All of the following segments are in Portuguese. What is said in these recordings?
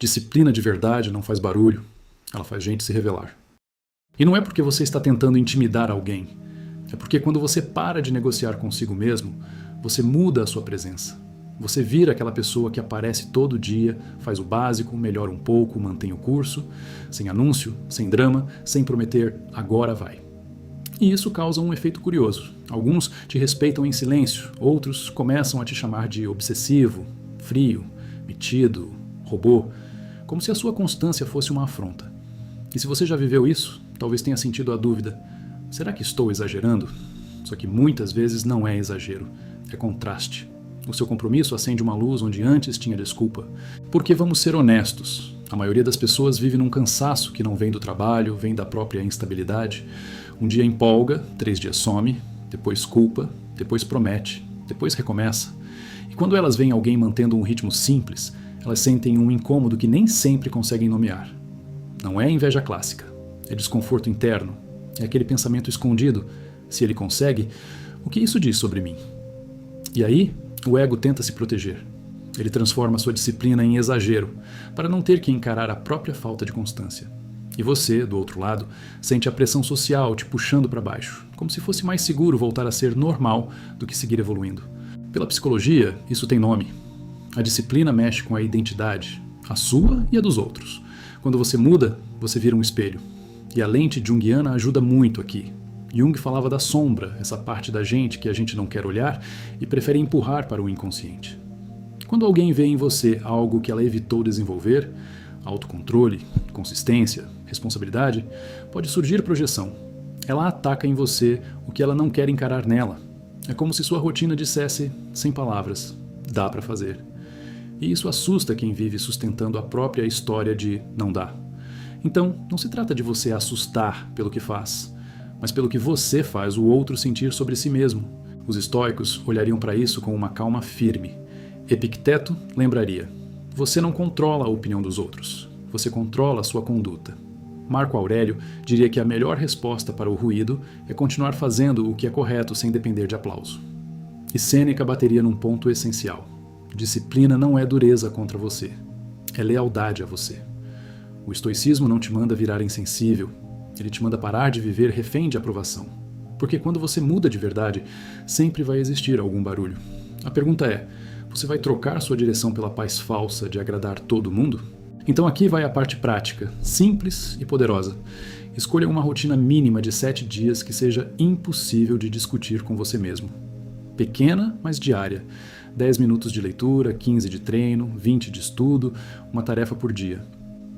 Disciplina de verdade não faz barulho, ela faz gente se revelar. E não é porque você está tentando intimidar alguém, é porque quando você para de negociar consigo mesmo, você muda a sua presença. Você vira aquela pessoa que aparece todo dia, faz o básico, melhora um pouco, mantém o curso, sem anúncio, sem drama, sem prometer agora vai. E isso causa um efeito curioso. Alguns te respeitam em silêncio, outros começam a te chamar de obsessivo, frio, metido, robô, como se a sua constância fosse uma afronta. E se você já viveu isso, talvez tenha sentido a dúvida: será que estou exagerando? Só que muitas vezes não é exagero, é contraste. O seu compromisso acende uma luz onde antes tinha desculpa. Porque vamos ser honestos, a maioria das pessoas vive num cansaço que não vem do trabalho, vem da própria instabilidade. Um dia empolga, 3 dias some, depois culpa, depois promete, depois recomeça. E quando elas veem alguém mantendo um ritmo simples, elas sentem um incômodo que nem sempre conseguem nomear. Não é inveja clássica, é desconforto interno, é aquele pensamento escondido: se ele consegue, o que isso diz sobre mim? E aí, o ego tenta se proteger. Ele transforma sua disciplina em exagero, para não ter que encarar a própria falta de constância. E você, do outro lado, sente a pressão social te puxando para baixo, como se fosse mais seguro voltar a ser normal do que seguir evoluindo. Pela psicologia, isso tem nome. A disciplina mexe com a identidade, a sua e a dos outros. Quando você muda, você vira um espelho. E a lente junguiana ajuda muito aqui. Jung falava da sombra, essa parte da gente que a gente não quer olhar e prefere empurrar para o inconsciente. Quando alguém vê em você algo que ela evitou desenvolver, autocontrole, consistência, responsabilidade, pode surgir projeção. Ela ataca em você o que ela não quer encarar nela. É como se sua rotina dissesse, sem palavras: dá para fazer. E isso assusta quem vive sustentando a própria história de não dá. Então, não se trata de você assustar pelo que faz, mas pelo que você faz o outro sentir sobre si mesmo. Os estoicos olhariam para isso com uma calma firme. Epicteto lembraria: você não controla a opinião dos outros, você controla a sua conduta. Marco Aurélio diria que a melhor resposta para o ruído é continuar fazendo o que é correto sem depender de aplauso. E Sêneca bateria num ponto essencial: disciplina não é dureza contra você, é lealdade a você. O estoicismo não te manda virar insensível, ele te manda parar de viver refém de aprovação. Porque quando você muda de verdade, sempre vai existir algum barulho. A pergunta é: você vai trocar sua direção pela paz falsa de agradar todo mundo? Então aqui vai a parte prática, simples e poderosa. Escolha uma rotina mínima de 7 dias que seja impossível de discutir com você mesmo. Pequena, mas diária. 10 minutos de leitura, 15 de treino, 20 de estudo, uma tarefa por dia.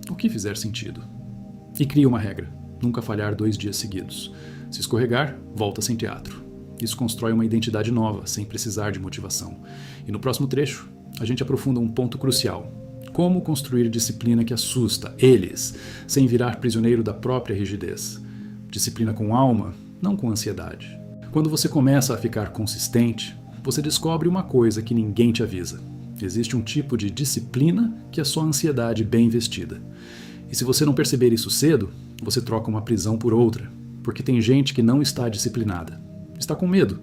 O que fizer sentido. E crie uma regra: nunca falhar 2 dias seguidos. Se escorregar, volta sem teatro. Isso constrói uma identidade nova, sem precisar de motivação. E no próximo trecho, a gente aprofunda um ponto crucial: como construir disciplina que assusta eles, sem virar prisioneiro da própria rigidez. Disciplina com alma, não com ansiedade. Quando você começa a ficar consistente, você descobre uma coisa que ninguém te avisa. Existe um tipo de disciplina que é só ansiedade bem investida. E se você não perceber isso cedo, você troca uma prisão por outra, porque tem gente que não está disciplinada. Está com medo.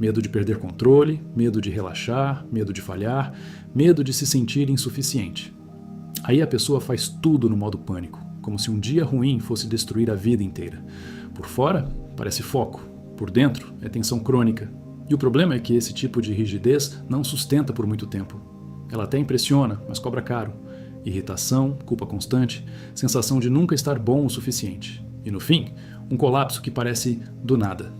Medo de perder controle, medo de relaxar, medo de falhar, medo de se sentir insuficiente. Aí a pessoa faz tudo no modo pânico, como se um dia ruim fosse destruir a vida inteira. Por fora, parece foco. Por dentro, é tensão crônica. E o problema é que esse tipo de rigidez não sustenta por muito tempo. Ela até impressiona, mas cobra caro. Irritação, culpa constante, sensação de nunca estar bom o suficiente. E no fim, um colapso que parece do nada.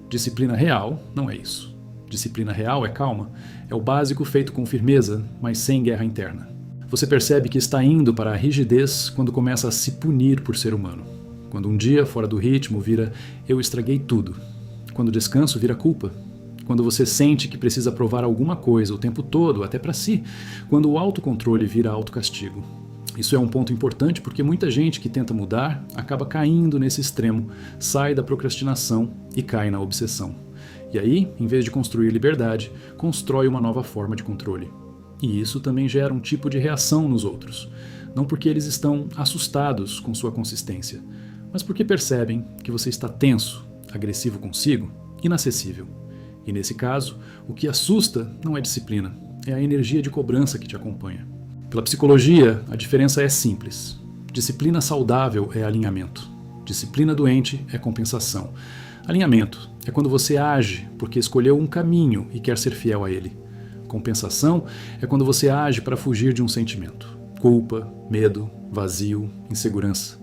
Disciplina real não é isso. Disciplina real é calma, é o básico feito com firmeza, mas sem guerra interna. Você percebe que está indo para a rigidez quando começa a se punir por ser humano. Quando um dia fora do ritmo vira eu estraguei tudo. Quando descanso vira culpa. Quando você sente que precisa provar alguma coisa o tempo todo, até para si. Quando o autocontrole vira autocastigo. Isso é um ponto importante porque muita gente que tenta mudar acaba caindo nesse extremo, sai da procrastinação e cai na obsessão. E aí, em vez de construir liberdade, constrói uma nova forma de controle. E isso também gera um tipo de reação nos outros. Não porque eles estão assustados com sua consistência, mas porque percebem que você está tenso, agressivo consigo, inacessível. E nesse caso, o que assusta não é disciplina, é a energia de cobrança que te acompanha. Pela psicologia, a diferença é simples. Disciplina saudável é alinhamento. Disciplina doente é compensação. Alinhamento é quando você age porque escolheu um caminho e quer ser fiel a ele. Compensação é quando você age para fugir de um sentimento. Culpa, medo, vazio, insegurança.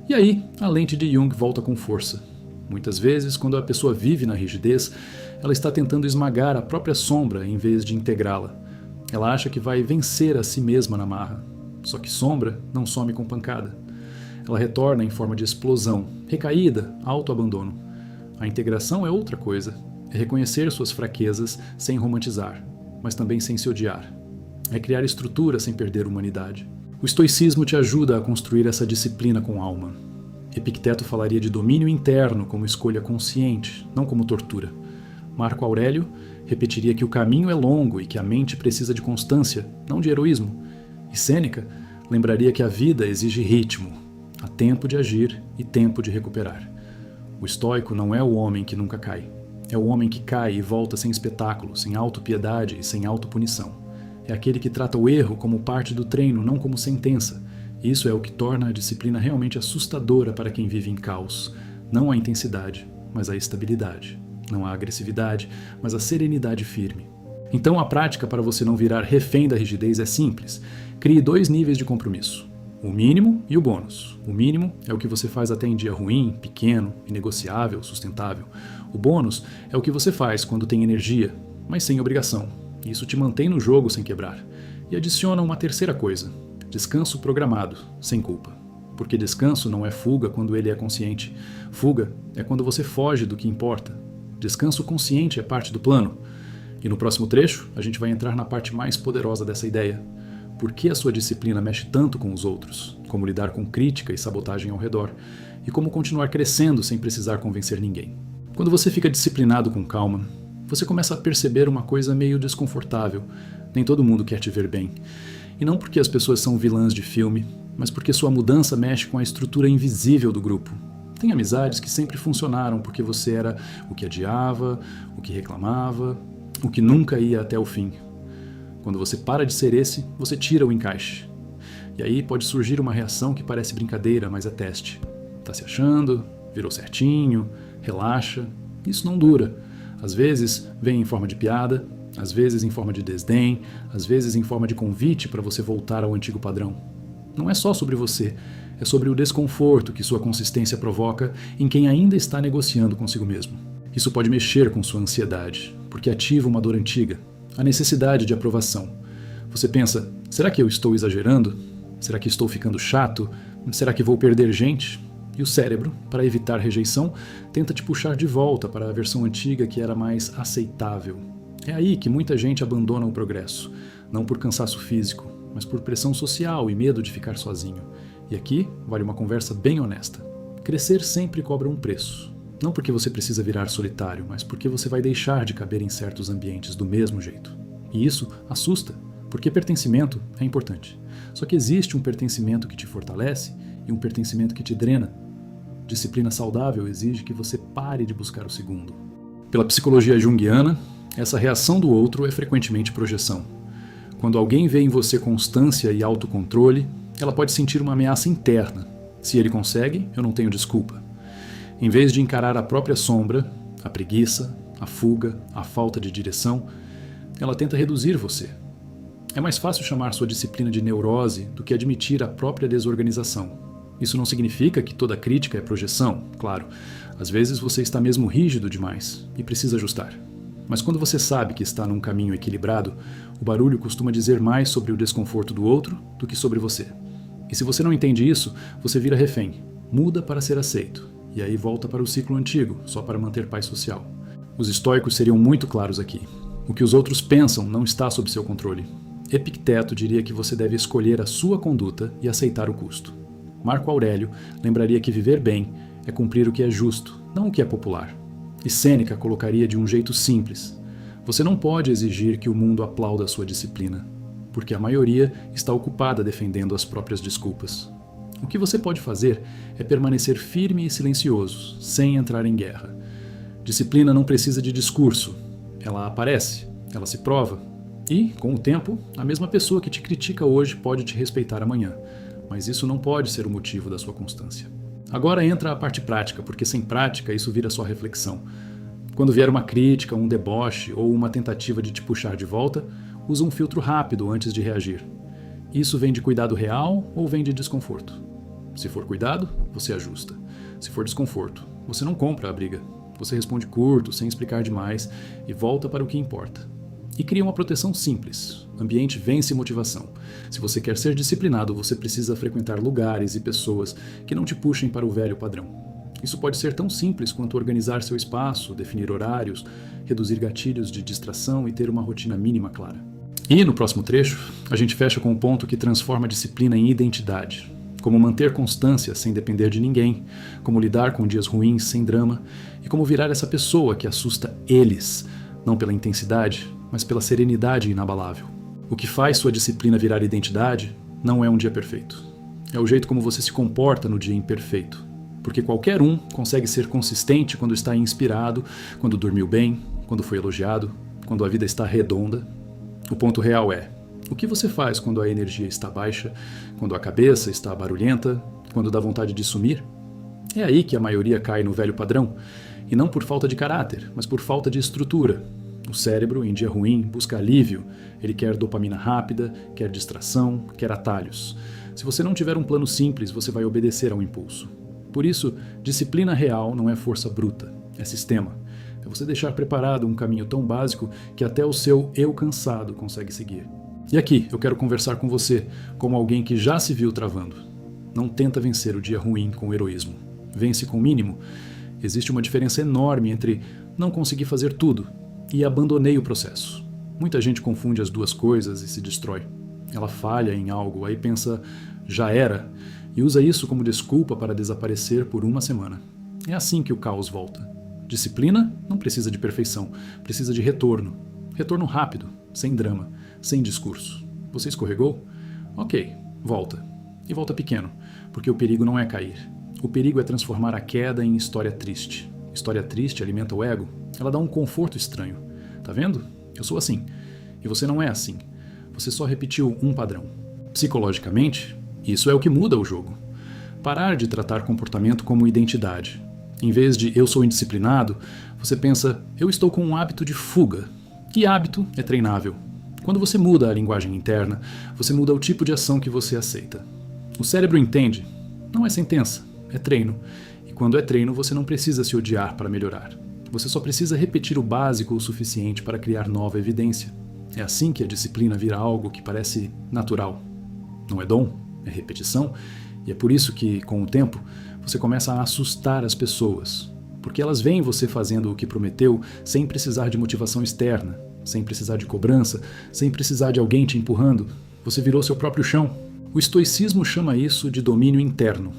E aí, a lente de Jung volta com força. Muitas vezes, quando a pessoa vive na rigidez, ela está tentando esmagar a própria sombra em vez de integrá-la. Ela acha que vai vencer a si mesma na marra. Só que sombra não some com pancada. Ela retorna em forma de explosão, recaída, autoabandono. A integração é outra coisa. É reconhecer suas fraquezas sem romantizar, mas também sem se odiar. É criar estrutura sem perder humanidade. O estoicismo te ajuda a construir essa disciplina com alma. Epicteto falaria de domínio interno como escolha consciente, não como tortura. Marco Aurélio repetiria que o caminho é longo e que a mente precisa de constância, não de heroísmo. E Sêneca lembraria que a vida exige ritmo. Há tempo de agir e tempo de recuperar. O estoico não é o homem que nunca cai. É o homem que cai e volta sem espetáculo, sem autopiedade e sem autopunição. É aquele que trata o erro como parte do treino, não como sentença. Isso é o que torna a disciplina realmente assustadora para quem vive em caos. Não a intensidade, mas a estabilidade. Não a agressividade, mas a serenidade firme. Então a prática para você não virar refém da rigidez é simples. Crie 2 níveis de compromisso. O mínimo e o bônus. O mínimo é o que você faz até em dia ruim, pequeno, inegociável, sustentável. O bônus é o que você faz quando tem energia, mas sem obrigação. Isso te mantém no jogo sem quebrar. E adiciona uma terceira coisa: descanso programado, sem culpa. Porque descanso não é fuga quando ele é consciente. Fuga é quando você foge do que importa. Descanso consciente é parte do plano. E no próximo trecho, a gente vai entrar na parte mais poderosa dessa ideia. Por que a sua disciplina mexe tanto com os outros? Como lidar com crítica e sabotagem ao redor? E como continuar crescendo sem precisar convencer ninguém? Quando você fica disciplinado com calma, você começa a perceber uma coisa meio desconfortável. Nem todo mundo quer te ver bem. E não porque as pessoas são vilãs de filme, mas porque sua mudança mexe com a estrutura invisível do grupo. Tem amizades que sempre funcionaram porque você era o que adiava, o que reclamava, o que nunca ia até o fim. Quando você para de ser esse, você tira o encaixe. E aí pode surgir uma reação que parece brincadeira, mas é teste. Tá se achando, virou certinho, relaxa. Isso não dura. Às vezes vem em forma de piada, às vezes em forma de desdém, às vezes em forma de convite para você voltar ao antigo padrão. Não é só sobre você, é sobre o desconforto que sua consistência provoca em quem ainda está negociando consigo mesmo. Isso pode mexer com sua ansiedade, porque ativa uma dor antiga, a necessidade de aprovação. Você pensa, será que eu estou exagerando? Será que estou ficando chato? Será que vou perder gente? E o cérebro, para evitar rejeição, tenta te puxar de volta para a versão antiga que era mais aceitável. É aí que muita gente abandona o progresso, não por cansaço físico, mas por pressão social e medo de ficar sozinho. E aqui vale uma conversa bem honesta. Crescer sempre cobra um preço. Não porque você precisa virar solitário, mas porque você vai deixar de caber em certos ambientes do mesmo jeito. E isso assusta, porque pertencimento é importante. Só que existe um pertencimento que te fortalece e um pertencimento que te drena. Disciplina saudável exige que você pare de buscar o segundo. Pela psicologia junguiana, essa reação do outro é frequentemente projeção. Quando alguém vê em você constância e autocontrole, ela pode sentir uma ameaça interna. Se ele consegue, eu não tenho desculpa. Em vez de encarar a própria sombra, a preguiça, a fuga, a falta de direção, ela tenta reduzir você. É mais fácil chamar sua disciplina de neurose do que admitir a própria desorganização. Isso não significa que toda crítica é projeção, claro. Às vezes você está mesmo rígido demais e precisa ajustar. Mas quando você sabe que está num caminho equilibrado, o barulho costuma dizer mais sobre o desconforto do outro do que sobre você. E se você não entende isso, você vira refém, muda para ser aceito, e aí volta para o ciclo antigo, só para manter paz social. Os estoicos seriam muito claros aqui. O que os outros pensam não está sob seu controle. Epicteto diria que você deve escolher a sua conduta e aceitar o custo. Marco Aurélio lembraria que viver bem é cumprir o que é justo, não o que é popular. E Sêneca colocaria de um jeito simples: você não pode exigir que o mundo aplaude a sua disciplina, porque a maioria está ocupada defendendo as próprias desculpas. O que você pode fazer é permanecer firme e silencioso, sem entrar em guerra. Disciplina não precisa de discurso. Ela aparece, ela se prova. E, com o tempo, a mesma pessoa que te critica hoje pode te respeitar amanhã, mas isso não pode ser o motivo da sua constância. Agora entra a parte prática, porque sem prática isso vira só reflexão. Quando vier uma crítica, um deboche ou uma tentativa de te puxar de volta, usa um filtro rápido antes de reagir. Isso vem de cuidado real ou vem de desconforto? Se for cuidado, você ajusta. Se for desconforto, você não compra a briga. Você responde curto, sem explicar demais, e volta para o que importa. E cria uma proteção simples. Ambiente vence motivação. Se você quer ser disciplinado, você precisa frequentar lugares e pessoas que não te puxem para o velho padrão. Isso pode ser tão simples quanto organizar seu espaço, definir horários, reduzir gatilhos de distração e ter uma rotina mínima clara. E no próximo trecho, a gente fecha com um ponto que transforma a disciplina em identidade. Como manter constância sem depender de ninguém, como lidar com dias ruins sem drama e como virar essa pessoa que assusta eles, não pela intensidade, mas pela serenidade inabalável. O que faz sua disciplina virar identidade não é um dia perfeito. É o jeito como você se comporta no dia imperfeito. Porque qualquer um consegue ser consistente quando está inspirado, quando dormiu bem, quando foi elogiado, quando a vida está redonda. O ponto real é: o que você faz quando a energia está baixa, quando a cabeça está barulhenta, quando dá vontade de sumir? É aí que a maioria cai no velho padrão, e não por falta de caráter, mas por falta de estrutura. O cérebro, em dia ruim, busca alívio. Ele quer dopamina rápida, quer distração, quer atalhos. Se você não tiver um plano simples, você vai obedecer ao impulso. Por isso, disciplina real não é força bruta, é sistema. É você deixar preparado um caminho tão básico que até o seu eu cansado consegue seguir. E aqui eu quero conversar com você como alguém que já se viu travando. Não tenta vencer o dia ruim com heroísmo. Vence com o mínimo. Existe uma diferença enorme entre não conseguir fazer tudo e abandonei o processo. Muita gente confunde as duas coisas e se destrói. Ela falha em algo, aí pensa, já era, e usa isso como desculpa para desaparecer por uma semana. É assim que o caos volta. Disciplina não precisa de perfeição, precisa de retorno. Retorno rápido, sem drama, sem discurso. Você escorregou? Ok, volta. E volta pequeno, porque o perigo não é cair. O perigo é transformar a queda em história triste. História triste alimenta o ego, ela dá um conforto estranho. Tá vendo? Eu sou assim. E você não é assim. Você só repetiu um padrão. Psicologicamente, isso é o que muda o jogo. Parar de tratar comportamento como identidade. Em vez de eu sou indisciplinado, você pensa, eu estou com um hábito de fuga. E hábito é treinável. Quando você muda a linguagem interna, você muda o tipo de ação que você aceita. O cérebro entende. Não é sentença, é treino. E quando é treino, você não precisa se odiar para melhorar. Você só precisa repetir o básico o suficiente para criar nova evidência. É assim que a disciplina vira algo que parece natural. Não é dom, é repetição, e é por isso que, com o tempo, você começa a assustar as pessoas, porque elas veem você fazendo o que prometeu sem precisar de motivação externa, sem precisar de cobrança, sem precisar de alguém te empurrando. Você virou seu próprio chão. O estoicismo chama isso de domínio interno.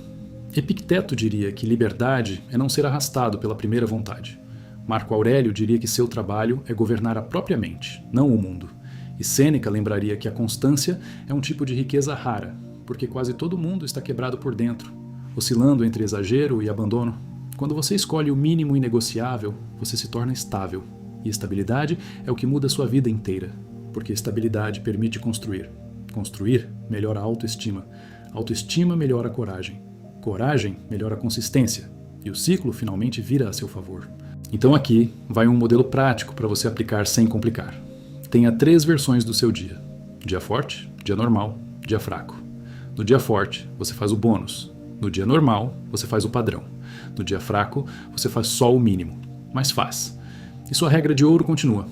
Epicteto diria que liberdade é não ser arrastado pela primeira vontade. Marco Aurélio diria que seu trabalho é governar a própria mente, não o mundo. E Sêneca lembraria que a constância é um tipo de riqueza rara, porque quase todo mundo está quebrado por dentro, oscilando entre exagero e abandono. Quando você escolhe o mínimo inegociável, você se torna estável. E estabilidade é o que muda a sua vida inteira, porque estabilidade permite construir. Construir melhora a autoestima. Autoestima melhora a coragem. Coragem melhora a consistência. E o ciclo finalmente vira a seu favor. Então aqui vai um modelo prático para você aplicar sem complicar. Tenha 3 versões do seu dia. Dia forte, dia normal, dia fraco. No dia forte, você faz o bônus. No dia normal, você faz o padrão. No dia fraco, você faz só o mínimo. Mas faz. E sua regra de ouro continua.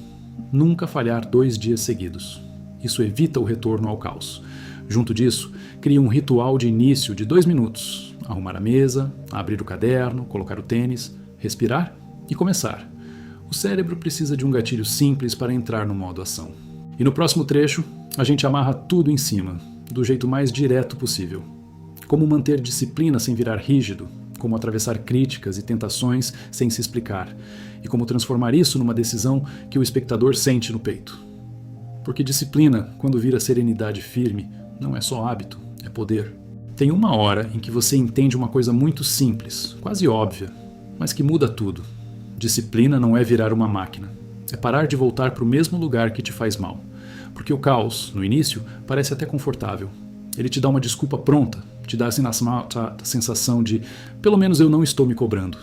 Nunca falhar 2 dias seguidos. Isso evita o retorno ao caos. Junto disso, crie um ritual de início de 2 minutos. Arrumar a mesa, abrir o caderno, colocar o tênis, respirar e começar. O cérebro precisa de um gatilho simples para entrar no modo ação. E no próximo trecho, a gente amarra tudo em cima, do jeito mais direto possível. Como manter disciplina sem virar rígido, como atravessar críticas e tentações sem se explicar, e como transformar isso numa decisão que o espectador sente no peito. Porque disciplina, quando vira serenidade firme, não é só hábito, é poder. Tem uma hora em que você entende uma coisa muito simples, quase óbvia, mas que muda tudo. Disciplina não é virar uma máquina. É parar de voltar para o mesmo lugar que te faz mal. Porque o caos, no início, parece até confortável. Ele te dá uma desculpa pronta, te dá assim, a sensação de pelo menos eu não estou me cobrando.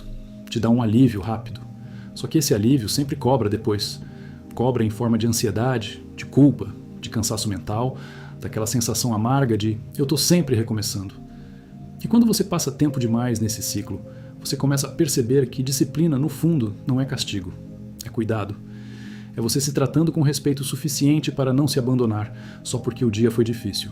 Te dá um alívio rápido. Só que esse alívio sempre cobra depois. Cobra em forma de ansiedade, de culpa, de cansaço mental, daquela sensação amarga de eu estou sempre recomeçando. E quando você passa tempo demais nesse ciclo, você começa a perceber que disciplina, no fundo, não é castigo, é cuidado. É você se tratando com respeito suficiente para não se abandonar só porque o dia foi difícil.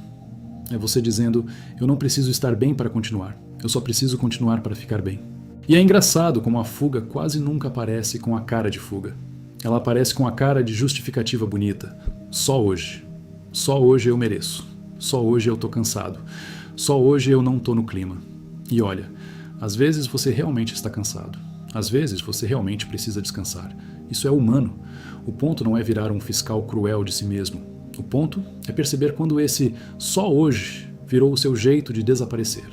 É você dizendo, eu não preciso estar bem para continuar, eu só preciso continuar para ficar bem. E é engraçado como a fuga quase nunca aparece com a cara de fuga. Ela aparece com a cara de justificativa bonita. Só hoje. Só hoje eu mereço. Só hoje eu tô cansado. Só hoje eu não tô no clima. E olha, às vezes você realmente está cansado. Às vezes você realmente precisa descansar. Isso é humano. O ponto não é virar um fiscal cruel de si mesmo. O ponto é perceber quando esse só hoje virou o seu jeito de desaparecer.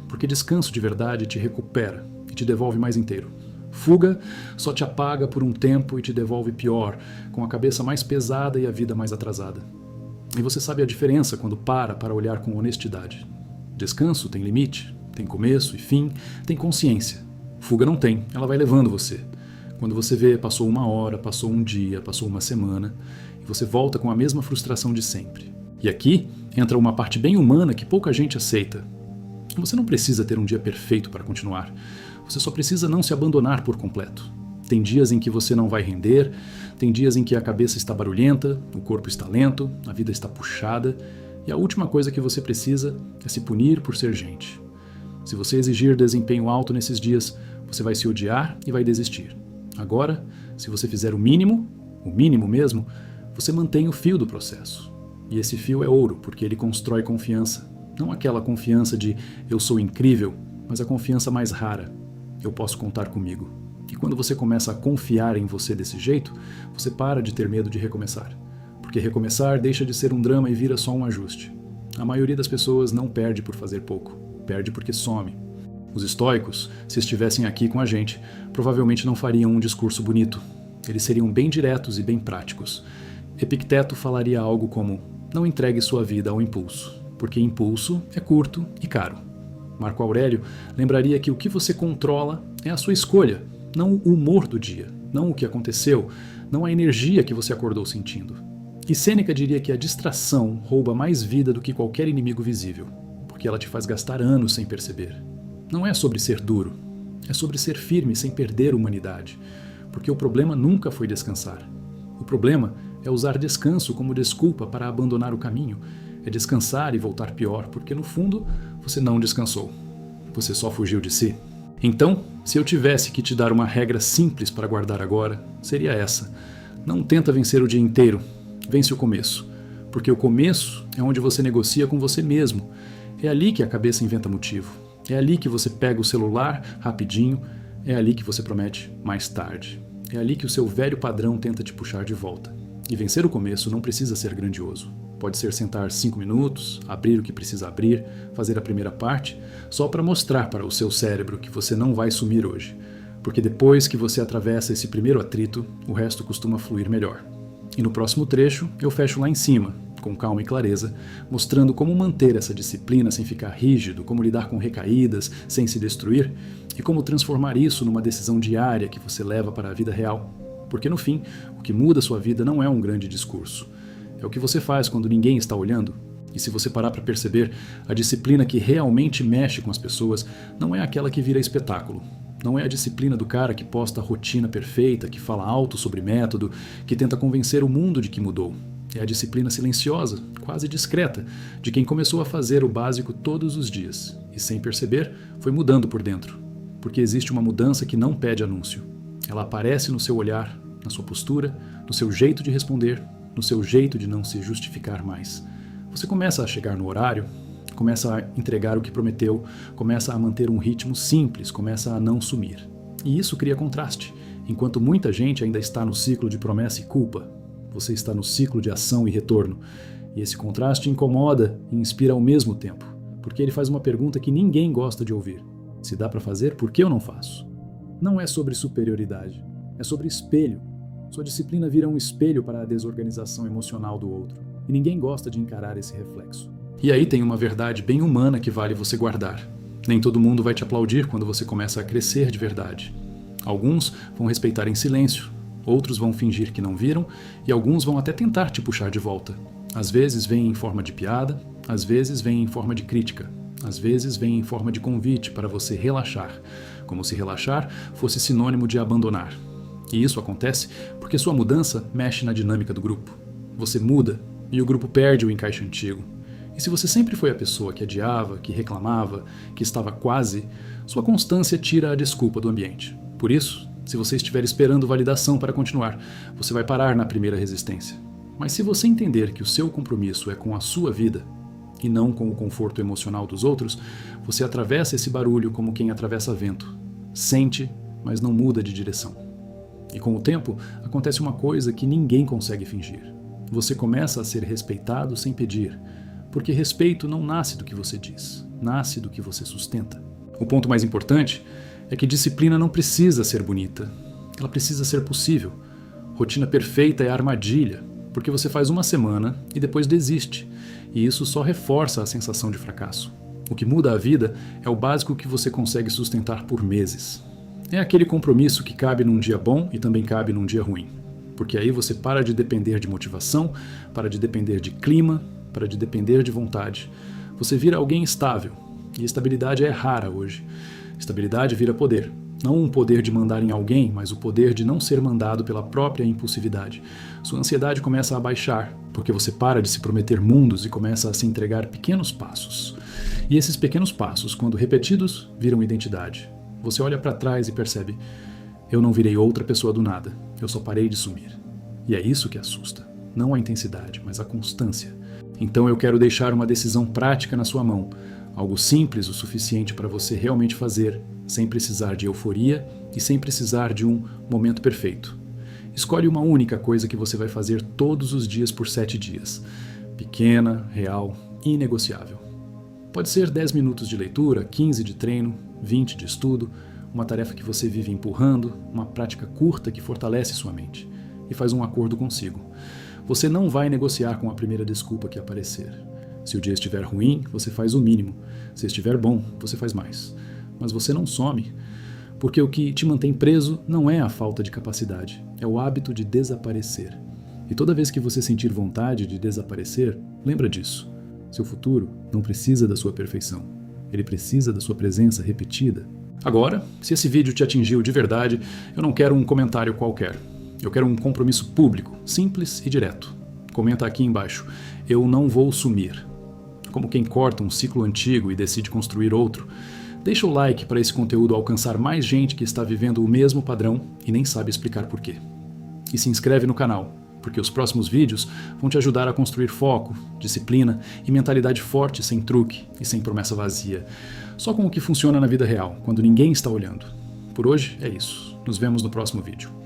Porque descanso de verdade te recupera e te devolve mais inteiro. Fuga só te apaga por um tempo e te devolve pior, com a cabeça mais pesada e a vida mais atrasada. E você sabe a diferença quando para olhar com honestidade. Descanso tem limite, tem começo e fim, tem consciência. Fuga não tem, ela vai levando você. Quando você vê, passou uma hora, passou um dia, passou uma semana, e você volta com a mesma frustração de sempre. E aqui entra uma parte bem humana que pouca gente aceita. Você não precisa ter um dia perfeito para continuar. Você só precisa não se abandonar por completo. Tem dias em que você não vai render, tem dias em que a cabeça está barulhenta, o corpo está lento, a vida está puxada, e a última coisa que você precisa é se punir por ser gente. Se você exigir desempenho alto nesses dias, você vai se odiar e vai desistir. Agora, se você fizer o mínimo mesmo, você mantém o fio do processo. E esse fio é ouro, porque ele constrói confiança. Não aquela confiança de eu sou incrível, mas a confiança mais rara. Eu posso contar comigo. E quando você começa a confiar em você desse jeito, você para de ter medo de recomeçar. Porque recomeçar deixa de ser um drama e vira só um ajuste. A maioria das pessoas não perde por fazer pouco, perde porque some. Os estoicos, se estivessem aqui com a gente, provavelmente não fariam um discurso bonito. Eles seriam bem diretos e bem práticos. Epicteto falaria algo como, não entregue sua vida ao impulso, porque impulso é curto e caro. Marco Aurélio lembraria que o que você controla é a sua escolha, não o humor do dia, não o que aconteceu, não a energia que você acordou sentindo. E Sêneca diria que a distração rouba mais vida do que qualquer inimigo visível, porque ela te faz gastar anos sem perceber. Não é sobre ser duro, é sobre ser firme sem perder a humanidade, porque o problema nunca foi descansar. O problema é usar descanso como desculpa para abandonar o caminho, é descansar e voltar pior, porque no fundo você não descansou. Você só fugiu de si. Então, se eu tivesse que te dar uma regra simples para guardar agora, seria essa. Não tenta vencer o dia inteiro, vence o começo. Porque o começo é onde você negocia com você mesmo. É ali que a cabeça inventa motivo. É ali que você pega o celular rapidinho. É ali que você promete mais tarde. É ali que o seu velho padrão tenta te puxar de volta. E vencer o começo não precisa ser grandioso. Pode ser sentar 5 minutos, abrir o que precisa abrir, fazer a primeira parte, só para mostrar para o seu cérebro que você não vai sumir hoje. Porque depois que você atravessa esse primeiro atrito, o resto costuma fluir melhor. E no próximo trecho, eu fecho lá em cima, com calma e clareza, mostrando como manter essa disciplina sem ficar rígido, como lidar com recaídas sem se destruir, e como transformar isso numa decisão diária que você leva para a vida real. Porque no fim, o que muda a sua vida não é um grande discurso. É o que você faz quando ninguém está olhando. E se você parar para perceber, a disciplina que realmente mexe com as pessoas não é aquela que vira espetáculo. Não é a disciplina do cara que posta a rotina perfeita, que fala alto sobre método, que tenta convencer o mundo de que mudou. É a disciplina silenciosa, quase discreta, de quem começou a fazer o básico todos os dias e, sem perceber, foi mudando por dentro. Porque existe uma mudança que não pede anúncio. Ela aparece no seu olhar, na sua postura, no seu jeito de responder, no seu jeito de não se justificar mais. Você começa a chegar no horário, começa a entregar o que prometeu, começa a manter um ritmo simples, começa a não sumir. E isso cria contraste. Enquanto muita gente ainda está no ciclo de promessa e culpa, você está no ciclo de ação e retorno. E esse contraste incomoda e inspira ao mesmo tempo, porque ele faz uma pergunta que ninguém gosta de ouvir. Se dá para fazer, por que eu não faço? Não é sobre superioridade, é sobre espelho. Sua disciplina vira um espelho para a desorganização emocional do outro. E ninguém gosta de encarar esse reflexo. E aí tem uma verdade bem humana que vale você guardar. Nem todo mundo vai te aplaudir quando você começa a crescer de verdade. Alguns vão respeitar em silêncio, outros vão fingir que não viram e alguns vão até tentar te puxar de volta. Às vezes vem em forma de piada, às vezes vem em forma de crítica, às vezes vem em forma de convite para você relaxar, como se relaxar fosse sinônimo de abandonar. E isso acontece porque sua mudança mexe na dinâmica do grupo. Você muda e o grupo perde o encaixe antigo. E se você sempre foi a pessoa que adiava, que reclamava, que estava quase, sua constância tira a desculpa do ambiente. Por isso, se você estiver esperando validação para continuar, você vai parar na primeira resistência. Mas se você entender que o seu compromisso é com a sua vida, e não com o conforto emocional dos outros, você atravessa esse barulho como quem atravessa vento. Sente, mas não muda de direção. E com o tempo, acontece uma coisa que ninguém consegue fingir. Você começa a ser respeitado sem pedir, porque respeito não nasce do que você diz, nasce do que você sustenta. O ponto mais importante é que disciplina não precisa ser bonita, ela precisa ser possível. Rotina perfeita é armadilha, porque você faz uma semana e depois desiste, e isso só reforça a sensação de fracasso. O que muda a vida é o básico que você consegue sustentar por meses. É aquele compromisso que cabe num dia bom e também cabe num dia ruim, porque aí você para de depender de motivação, para de depender de clima, para de depender de vontade. Você vira alguém estável, e estabilidade é rara hoje. Estabilidade vira poder. Não um poder de mandar em alguém, mas o poder de não ser mandado pela própria impulsividade. Sua ansiedade começa a baixar, porque você para de se prometer mundos e começa a se entregar pequenos passos. E esses pequenos passos, quando repetidos, viram identidade. Você olha para trás e percebe: eu não virei outra pessoa do nada, eu só parei de sumir. E é isso que assusta. Não a intensidade, mas a constância. Então eu quero deixar uma decisão prática na sua mão, algo simples o suficiente para você realmente fazer, sem precisar de euforia e sem precisar de um momento perfeito. Escolhe uma única coisa que você vai fazer todos os dias por 7 dias. Pequena, real, inegociável. Pode ser 10 minutos de leitura, 15 de treino, 20 de estudo, uma tarefa que você vive empurrando, uma prática curta que fortalece sua mente. E faz um acordo consigo. Você não vai negociar com a primeira desculpa que aparecer. Se o dia estiver ruim, você faz o mínimo. Se estiver bom, você faz mais. Mas você não some, porque o que te mantém preso não é a falta de capacidade, é o hábito de desaparecer. E toda vez que você sentir vontade de desaparecer, lembra disso. Seu futuro não precisa da sua perfeição. Ele precisa da sua presença repetida. Agora, se esse vídeo te atingiu de verdade, eu não quero um comentário qualquer. Eu quero um compromisso público, simples e direto. Comenta aqui embaixo: eu não vou sumir. Como quem corta um ciclo antigo e decide construir outro. Deixa o like para esse conteúdo alcançar mais gente que está vivendo o mesmo padrão e nem sabe explicar porquê. E se inscreve no canal, porque os próximos vídeos vão te ajudar a construir foco, disciplina e mentalidade forte sem truque e sem promessa vazia. Só com o que funciona na vida real, quando ninguém está olhando. Por hoje é isso. Nos vemos no próximo vídeo.